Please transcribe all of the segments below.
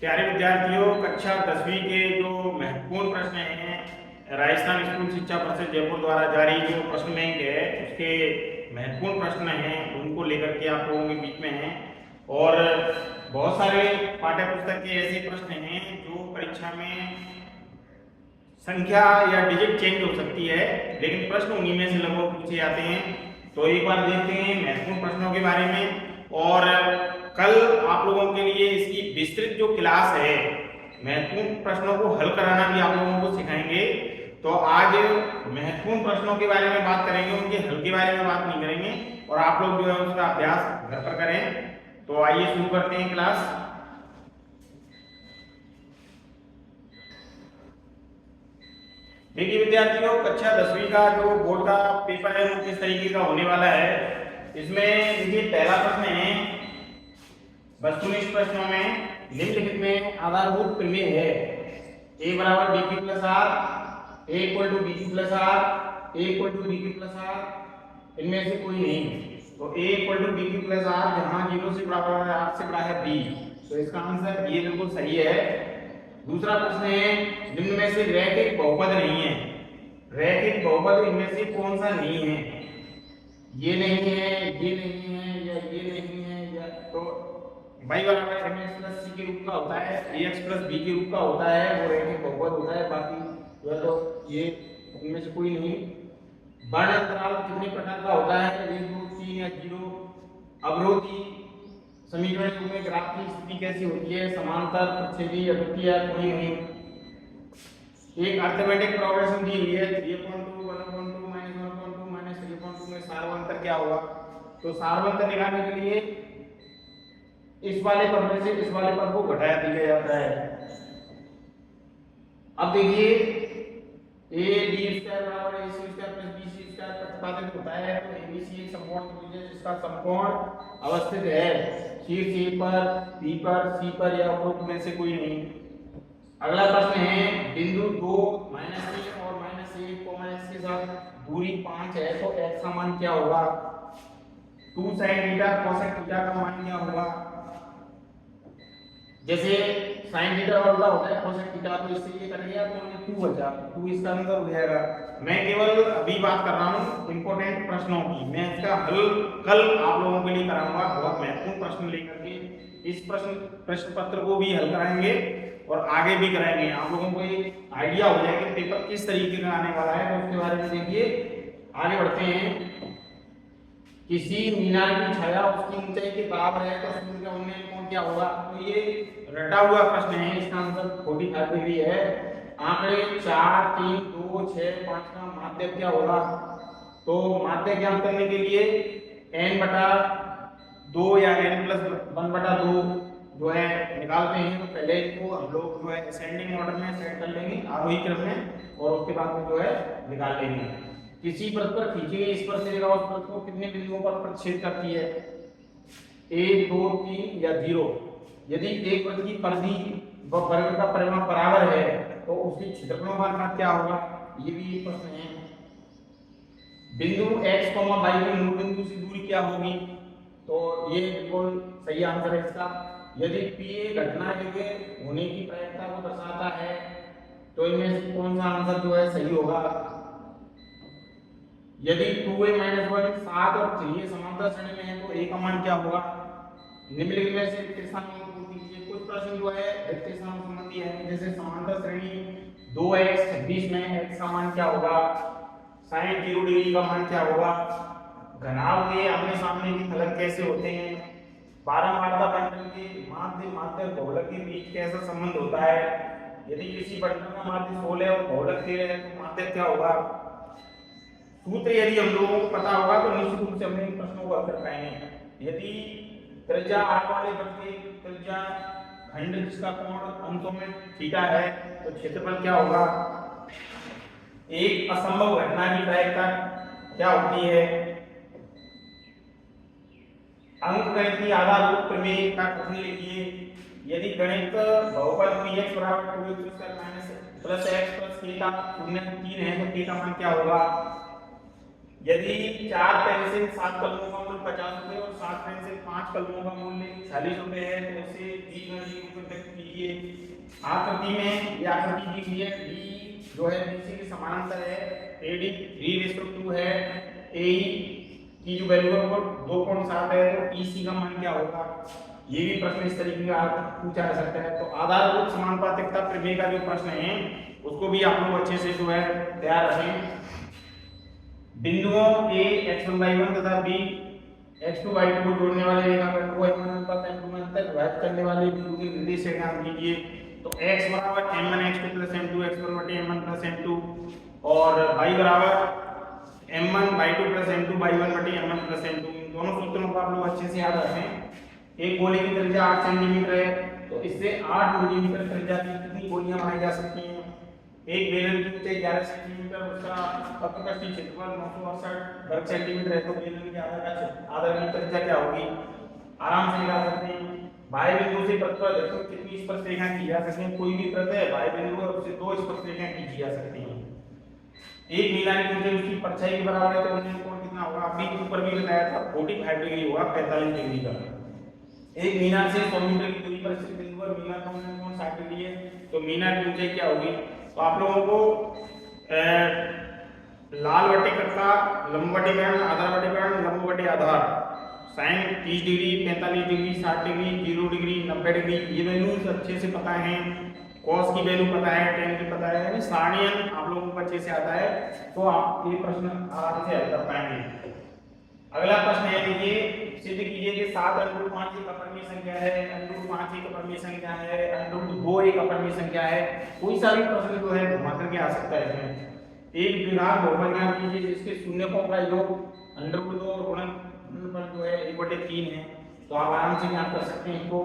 प्यारे विद्यार्थियों, कक्षा 10वीं के जो महत्वपूर्ण प्रश्न हैं, राजस्थान स्कूल शिक्षा परिषद जयपुर द्वारा जारी जो प्रश्न बैंक है उसके महत्वपूर्ण प्रश्न हैं उनको लेकर के आप लोगों के बीच में हैं। और बहुत सारे पाठ्य पुस्तक के ऐसे प्रश्न हैं जो परीक्षा में संख्या या डिजिट चेंज हो सकती है, लेकिन प्रश्न उन्हीं में से लगभग पूछे जाते हैं। तो एक बार देखते हैं महत्वपूर्ण प्रश्नों के बारे में। और कल आप लोगों के लिए इसकी विस्तृत जो क्लास है, महत्वपूर्ण प्रश्नों को हल कराना भी आप लोगों को सिखाएंगे। तो आज महत्वपूर्ण प्रश्नों के बारे में बात करेंगे, उनके हल के बारे में बात नहीं करेंगे। और आप लोग जो है उसका अभ्यास घर पर करें। तो आइए शुरू करते हैं क्लास। देखिए विद्यार्थियों, कक्षा 10वीं का जो बोर्ड का पेपर है वो किस तरीके का होने वाला है। इसमें देखिए पहला प्रश्न है, वस्तुनिष्ठ प्रश्नों में निम्नलिखित में आधारभूत प्रमेय है। ए बराबर B Q plus R, A equal to B Q plus R, A equal to B Q plus R, इनमें से कोई नहीं। तो A equal to B Q plus R जहां 0 से बड़ा है, आर से बड़ा है बी, तो इसका आंसर ये बिल्कुल सही है। दूसरा प्रश्न है, निम्न में से रैखिक बहुपद नहीं है। रैखिक बहुपद इनमें से कौन सा नहीं है? ये नहीं है, ये नहीं है, या ये नहीं है, या तो y बराबर mx प्लस c के रूप का होता है, ax प्लस b के रूप का होता है, वो रैखिक बहुपद होता है। बाकी जो है तो ये इनमें से कोई नहीं। वर्ण अंतराल कितने प्रकार का होता है? 1 2 3 या 0। अवरोधी समीकरण में ग्राफ की स्थिति कैसी होती है? समांतर, प्रच्छेदी, अद्वितीय, कोई नहीं। एक अर्थमेटिक प्रोग्रेशन दी हुई है 3.2 1.2 -1.2 -3.2 में सार्वंतर क्या होगा? तो सार्वंतर निकालने के लिए इस वाले पद में से इस वाले पद को घटाया दिया जाता है। अब देखिए ए बी स्क्वायर बराबर A C square plus B C square प्रतिपादित होता है। तो ए बी सी एक समकोण त्रिभुज है जिसका समकोण अवस्थित है शीर्ष ए पर, बी पर, सी पर या उपरोक्त में से कोई नहीं। अगला प्रश्न है, बिंदु 2 -3 और -1 x के साथ दूरी 5 है, तो x का मान क्या होगा? 2 sin थीटा cosec थीटा का मान क्या होगा? जैसे sin थीटा का उल्टा होता है cosec थीटा, तो इससे ये कट गया तो 2 बचा, 2 इसका आंसर हो जाएगा। मैं केवल अभी बात कर रहा हूँ इंपॉर्टेंट प्रश्नों की, मैं इसका हल कल आप लोगों के लिए कराऊंगा। बहुत महत्वपूर्ण प्रश्न लेकर के इस प्रश्न पत्र को भी हल कराएंगे और आगे भी कराएंगे। आप लोगों को एक आइडिया हो जाए कि पेपर किस तरीके का आने वाला है, तो उसके बारे में देखिए। आगे बढ़ते हैं। किसी मीनार की छाया उसकी ऊंचाई के बराबर है तो सूर्य का उन्नयन कोण क्या होगा? तो ये रटा हुआ प्रश्न है, इसका आंसर 45 डिग्री है। आंकड़े 4 3 2 6 5 का माध्य क्या होगा? तो माध्य ज्ञात करने के लिए n बटा 2 या n प्लस 1 बटा 2 जो है निकालते हैं। तो पहले इसको हम लोग जो है असेंडिंग ऑर्डर में सेट कर लेंगे, आरोही क्रम में, और उसके बाद में जो है निकाल लेंगे। किसी पृष्ठ पर खींची गई स्पर्शरेखा उस पृष्ठ को कितने बिंदुओं पर प्रतिच्छेद करती है? 1 2 3 या 0। यदि एक वृत्त की परिधि व वर्ग का परिमाण बराबर है तो उसकी क्षेत्रफलों का अनुपात क्या होगा? ये भी एक प्रश्न है। बिंदु x, y के मूल बिंदु से दूरी क्या होगी? तो ये बिल्कुल सही आंसर है इसका। यदि p एक घटना योग्य होने की प्रायिकता को दर्शाता है तो इनमें से कौन सा आंसर जो है सही होगा? यदि 2a - 1 7 और 3a समांतर श्रेणी में है तो a का मान क्या होगा? निम्नलिखित में से रिक्त स्थान को पूर्ति कीजिए। कुछ प्रश्न जो है रिक्त स्थान संबंधी है, जैसे समांतर श्रेणी 2x 26 में x का मान क्या होगा? sin 0 डिग्री का मान क्या होगा? घनाभ के आमने सामने के फलक कैसे होते हैं? बारंबारता बंटन के माध्य बहुलक के बीच कैसा संबंध होता है? यदि किसी बंटन का माध्य 16 और बहुलक 13 है तो माध्य क्या होगा? सूत्र यदि हम लोगों को पता होगा तो निश्चित रूप से हम इन प्रश्नों को हल कर पाएंगे। यदि त्रिज्या r वाले वृत्त की त्रिज्या खंड जिसका कोण अंशों में थीटा है तो क्षेत्रफल क्या होगा? एक असंभव घटना की प्रायिकता क्या होती है? अंकगणितीय आधारभूत प्रमेय का कथन लिखिए। यदि गणित बहुपद px बराबर 2x minus plus x plus k का 0 3 है तो k का मान क्या होगा? यदि 4 पेन से 7 कलमों का मूल्य 50 रुपये और 7 पेन से 5 कलमों का मूल्य 40 रुपये है, तो इसे डी रूप में व्यक्त कीजिए। आकृति में यह आकृति दी गई है, डी जो है बीसी के समानांतर है, एडी 3:2 है, ए की जो वैल्यू है वो 2.7 है, तो ईसी का मान क्या होगा। ये भी प्रश्न इस तरीके का पूछा जा सकता है। तो आधारभूत समानुपातिकता प्रमेय का जो प्रश्न है उसको भी आप लोग अच्छे से जो है तैयार रखें। बिंदुओं a x1/1 तथा b x2/2 को जोड़ने वाले रेखाखंड को m1 अनुपात m2 में अंतर विभाजित करने वाले बिंदु के निर्देश ज्ञात कीजिए। तो x बराबर m1 x2 + m2 x1 m1 + m2 और y बराबर m1/2 + m2/1 m1 + m2। इन दोनों सूत्रों को आप लोग अच्छे से याद रखें। एक गोले की त्रिज्या 8 सेंटीमीटर है, तो इससे 8 मिलीमीटर त्रिज्या की कितनी गोलियां बनाई जा सकती हैं। एक बेलन की ऊंचाई 11 सेंटीमीटर, उसका अपप्रस्थीय क्षेत्रफल 968 वर्ग सेंटीमीटर है, तो बेलन की आधार की त्रिज्या क्या होगी आराम से निकाल सकते हैं। बाह्य बिंदु से पृष्ठ पर देखो कितनी स्पर्श रेखा की जा सकती है। कोई भी पृष्ठ है बाह्य बिंदु है उससे 2 स्पर्श रेखा की जा सकती हैं। एक मीनार की ऊंचाई उसकी परछाई के बराबर है, तो उन्हें कोण कितना होगा अभी ऊपर भी बताया था 45 डिग्री होगा 45 डिग्री का। एक मीनार से 100 मीटर की दूरी पर स्थित बिंदु पर मीनार का कोण 60 डिग्री है, तो मीनार की ऊंचाई क्या होगी। तो आप लोगों को लाल बटे कक्का लंब बटे कर्ण आधार बटे कर्ण लंब बटे आधार sine 30 degree 45 degree 60 degree 0 degree 90 degree ये वैल्यूज अच्छे से पता है। कॉस की वैल्यू पता है, टेन की पता है, यानी सारणियन आप लोगों को अच्छे से आता है, तो आप ये प्रश्न आराम से हल कर पाएंगे। अगला प्रश्न है, देखिए सिद्ध कीजिए कि 7 √ 5 एक अपरिमेय संख्या है, √ 5 एक अपरिमेय संख्या है, √ 2 एक अपरिमेय संख्या है। कोई सा भी प्रश्न जो है घुमा करके आ सकता है इसमें। एक द्विघात बहुपद ज्ञात कीजिए जिसके शून्यकों का योग √2 और गुणनफल जो है 1/3 है, तो आप आराम से ज्ञात कर सकते हैं इसको।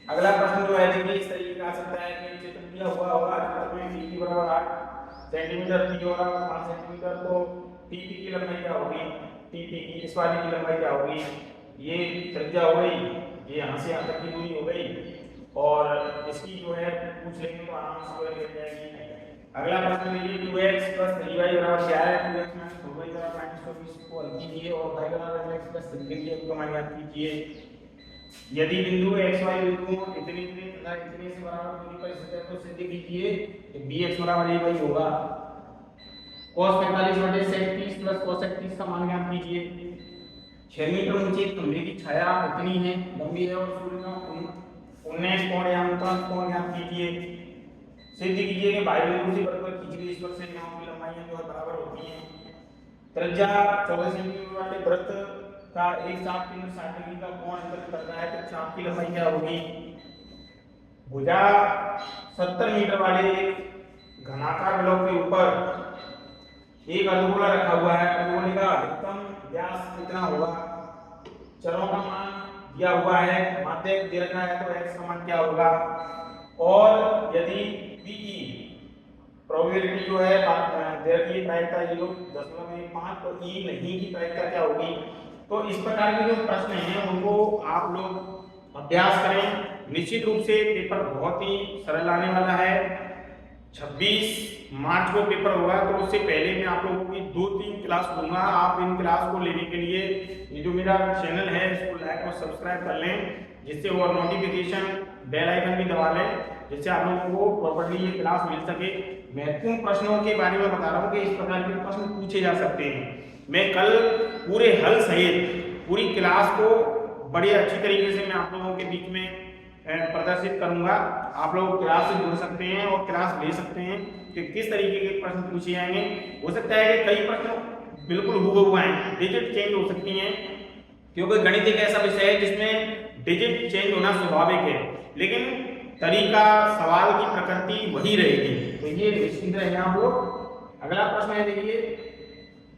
अगला प्रश्न जो है देखिए इस तरीके का आ सकता है कि चित्र दिया हुआ होगा, चित्र में डी बराबर 8 सेंटीमीटर, पी बराबर 5 सेंटीमीटर, तो टीपी की लंबाई क्या होगी, टीपी की इस वाली की लंबाई क्या होगी, ये त्रिज्या हो गई, ये यहाँ से यहाँ तक की दूरी हो गई, और इसकी जो है पूछ लेंगे तो आराम से मिल जाएगी। अगला प्रश्न लीजिए 2x + 3y बराबर क्या है, 2x - 2y बराबर -120 को हल कीजिए और y बराबर x + 3 के लिए उसको मान ज्ञात कीजिए। यदि बिंदु x y बिंदुओं इतने तथा इतने से बराबर दूरी पर स्थित है तो सिद्ध कीजिए कि bx बराबर a y होगा। cos 45/37 + cos 31 का मान ज्ञात कीजिए। 6 मीटर ऊंची खंभे की छाया इतनी है लंबी है और सूर्य का 19 कोण या 49 कोण ज्ञात कीजिए। सिद्ध कीजिए कि बाह्य बिंदु से परस्पर खींची गई स्पर्श रेखाओं की लंबाइयां जो है बराबर होती हैं। त्रिज्या 14 सेंटीमीटर वाले वृत्त का एक चाप केंद्र 60 डिग्री का कोण अंतर करता है, तो चाप की लंबाई क्या होगी। भुजा 70 मीटर वाले एक घनाकार ब्लॉक के ऊपर एक अर्धगोला रखा हुआ है, अर्धगोले का अधिकतम व्यास कितना होगा। चरों का मान दिया हुआ है, माध्यक दे रखा है, तो x का मान क्या होगा। और यदि p की प्रोबेबिलिटी जो है दे रखी है प्रायिकता 0.15, तो e नहीं की प्रायिकता क्या होगी। तो इस प्रकार के जो प्रश्न हैं उनको आप लोग अभ्यास करें। निश्चित रूप से पेपर बहुत ही सरल आने वाला है। 26 मार्च को पेपर होगा, तो उससे पहले मैं आप लोगों की 2-3 क्लास लूंगा। आप इन क्लास को लेने के लिए ये जो मेरा चैनल है इसको लाइक और सब्सक्राइब कर लें, जिससे वो नोटिफिकेशन बेल आइकन भी दबा लें, जिससे आप लोगों को प्रॉपर्ली ये क्लास मिल सके। महत्वपूर्ण प्रश्नों के बारे में बता रहा हूँ कि इस प्रकार के प्रश्न पूछे जा सकते हैं। मैं कल पूरे हल सहित पूरी क्लास को बड़ी अच्छी तरीके से मैं आप लोगों के बीच में प्रदर्शित करूंगा। आप लोग क्लास से जुड़ सकते हैं और क्लास ले सकते हैं कि किस तरीके के प्रश्न पूछे जाएंगे। हो सकता है कि कई प्रश्न बिल्कुल हूबहू आए, डिजिट चेंज हो सकती हैं, क्योंकि गणित एक ऐसा विषय है जिसमें डिजिट चेंज होना स्वाभाविक है, लेकिन तरीका सवाल की प्रकृति वही रहेगी। तो ये निश्चित रहे आप लोग। अगला प्रश्न है देखिए,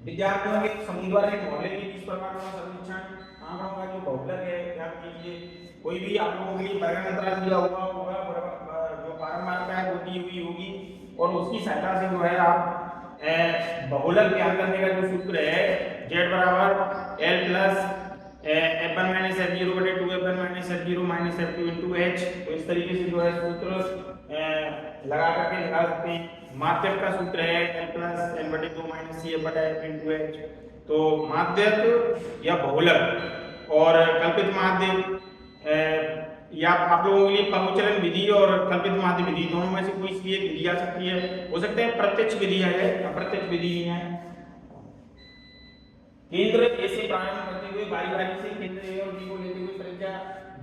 विद्यार्थियों के समुद्र के मोहल्ले के बीच प्रकार का सर्वेक्षण आंकड़ों का जो बहुलक है ज्ञात कीजिए। कोई भी आप लोगों के लिए वर्ग अंतराल दिया हुआ होगा, जो बारंबारता है वो दी हुई होगी, और उसकी सहायता से जो है आप बहुलक ज्ञात करने का जो सूत्र है z बराबर l + F1 माइनस F0 बटे 2 F1 minus F0 minus F2 into H। तो इस तरीके से जो है सूत्र लगा करके निकाल सकते हैं। माध्यक का सूत्र है L प्लस N बटे 2 माइनस C F बटा F इंटू H। तो माध्यक या बहुलक और कल्पित माध्य या आप लोगों के लिए बहुचलन विधि और कल्पित माध्य विधि दोनों में से कोई सी एक विधि आ सकती है। हो सकता है प्रत्यक्ष विधि है, अप्रत्यक्ष विधि नहीं है। केंद्र ए से प्रारंभ करते हुए बारी बारी से केंद्र ए और बी को लेते हुए त्रिज्या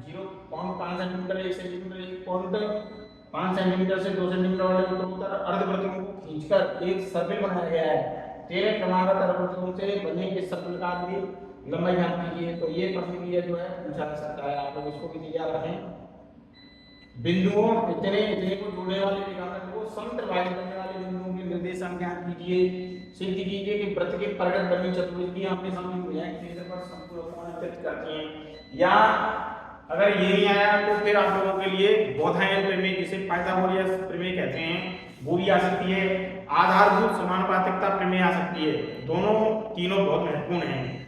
0.5 सेंटीमीटर 1 सेंटीमीटर 1.5 सेंटीमीटर से 2 सेंटीमीटर वाले उत्तरोत्तर अर्धवृत्तों को खींचकर एक सर्कल बनाया गया है। 13 क्रमागत अर्धवृत्तों से बने इस सर्कल का भी लंबाई ज्ञात कीजिए। तो ये प्रश्न भी जो है पूछा जा सकता है, आप लोग इसको भी तैयार रखें। बिंदुओं इतने इतने को जोड़ने वाले रेखाखंड को समत्रिभाजित करने वाले बिंदुओं के निर्देशांक ज्ञात कीजिए। सिद्ध कीजिए कि वृत्त के प्रगट बनी चतुर्भुज आमने सामने भुजाएं केंद्र पर समकोण कोण करती हैं। या अगर ये नहीं आया तो फिर आप लोगों के लिए बोधायन प्रमेय जिसे पाइथागोरस प्रमेय कहते हैं वो भी आ सकती है। आधारभूत समानुपातिकता प्रमेय आ सकती है। दोनों तीनों बहुत महत्वपूर्ण हैं।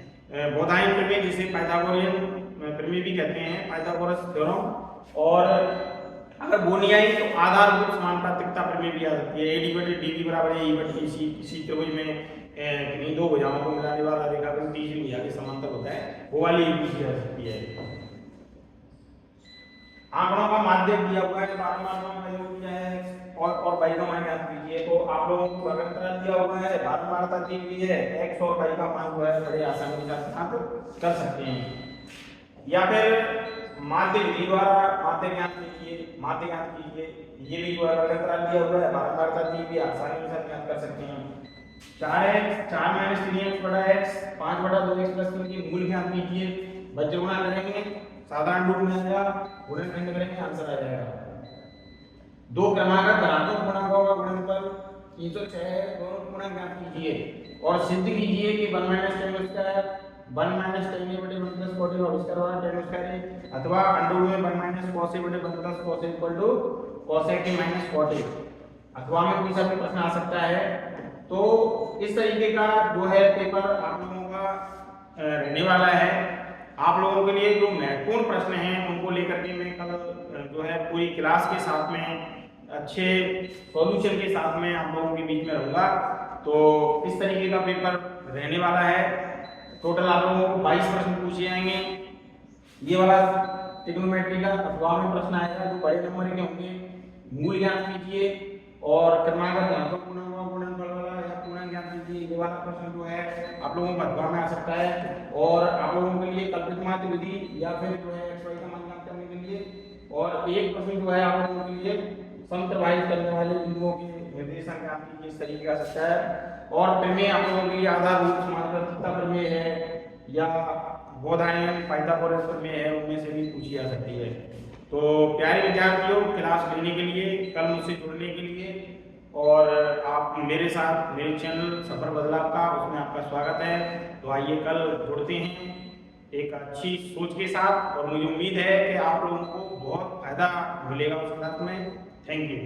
बोधायन प्रमेय जिसे पाइथागोरियन प्रमेय भी कहते हैं, पाइथागोरस थ्योरम। और अगर वो नहीं आई तो आधारभूत समानुपातिकता प्रमेय भी आ सकती है। AD बटे DB बराबर है E बटे AC। इसी त्रिभुज में किन्हीं दो भुजाओं को मिलाने वाला रेखाखंड तीसरी भुजा के समांतर होता है, वो वाली पूछी जा सकती है। आंकड़ों का माध्य दिया हुआ है, बारंबार का योग किया है और y का मान ज्ञात कीजिए। तो आप लोगों को अगंतराल दिया हुआ है, बारंबारता दी हुई है, x और y का मान जो है बड़े आसानी के साथ आप कर सकते हैं। या फिर माध्य विधि द्वारा माध्य ज्ञात कीजिए, माध्य ज्ञात कीजिए। ये भी जो है अगंतराल दिया हुआ है, बारंबारता दी हुई है, आसानी के साथ ज्ञात कर सकते हैं। 4 माइनस 3x बटा x 5 बटा 2x प्लस 3 की मूल ज्ञात कीजिए। वज्र गुणा करेंगे, साधारण रूप में आएगा, गुणनखंड करेंगे, आंसर आ जाएगा। दो क्रमागत धनात्मक गुणांकों का गुणनफल 306 है, दोनों गुणन ज्ञात कीजिए और सिद्ध कीजिए कि 1 minus tan square 1 minus tan a बटे 1 plus cot a whole square वाला tan स्क्वायर अथवा अंडर रूट में 1 माइनस cos a बटे 1 plus cos a equal to cos a के माइनस cot a अथवा में कोई सा भी प्रश्न आ सकता है। तो इस तरीके का जो है पेपर आप लोगों का रहने वाला है। आप लोगों के लिए जो महत्वपूर्ण प्रश्न हैं उनको लेकर के मैं कल जो है पूरी क्लास के साथ में अच्छे सॉल्यूशन के साथ में आप लोगों के बीच में रहूंगा। तो इस तरीके का पेपर रहने वाला है। टोटल आप लोगों को 22 प्रश्न पूछे जाएंगे। ये वाला ट्रिग्नोमेट्री का अथवा में प्रश्न आएगा जो बड़े नंबर के होंगे। मूल ज्ञात कीजिए और क्रमागत धनात्मक गुणनफल वाला या पूर्णांक ज्ञात कीजिए। ये वाला प्रश्न जो है आप लोगों को अथवा में आ सकता है। और आप लोगों के लिए कल्पित माध्य विधि या फिर जो है x y का मान ज्ञात करने के लिए और एक प्रश्न जो है आप लोगों के लिए समत्रिभाजित करने वाले बिंदुओं के निर्देशांक ज्ञात कीजिए, इस तरीके का सकता है। और प्रमेय आप लोगों के लिए आधारभूत समानुपातिकता प्रमेय है या बोधायन पाइथागोरस प्रमेय है, उनमें से भी पूछी जा सकती है। तो प्यारे विद्यार्थियों, क्लास लेने के लिए, कल मुझसे जुड़ने के लिए और आप मेरे साथ मेरे चैनल सफर बदलाव का उसमें आपका स्वागत है। तो आइए कल जुड़ते हैं एक अच्छी सोच के साथ और मुझे उम्मीद है कि आप लोगों को बहुत फायदा मिलेगा उस क्लास में। Thank you.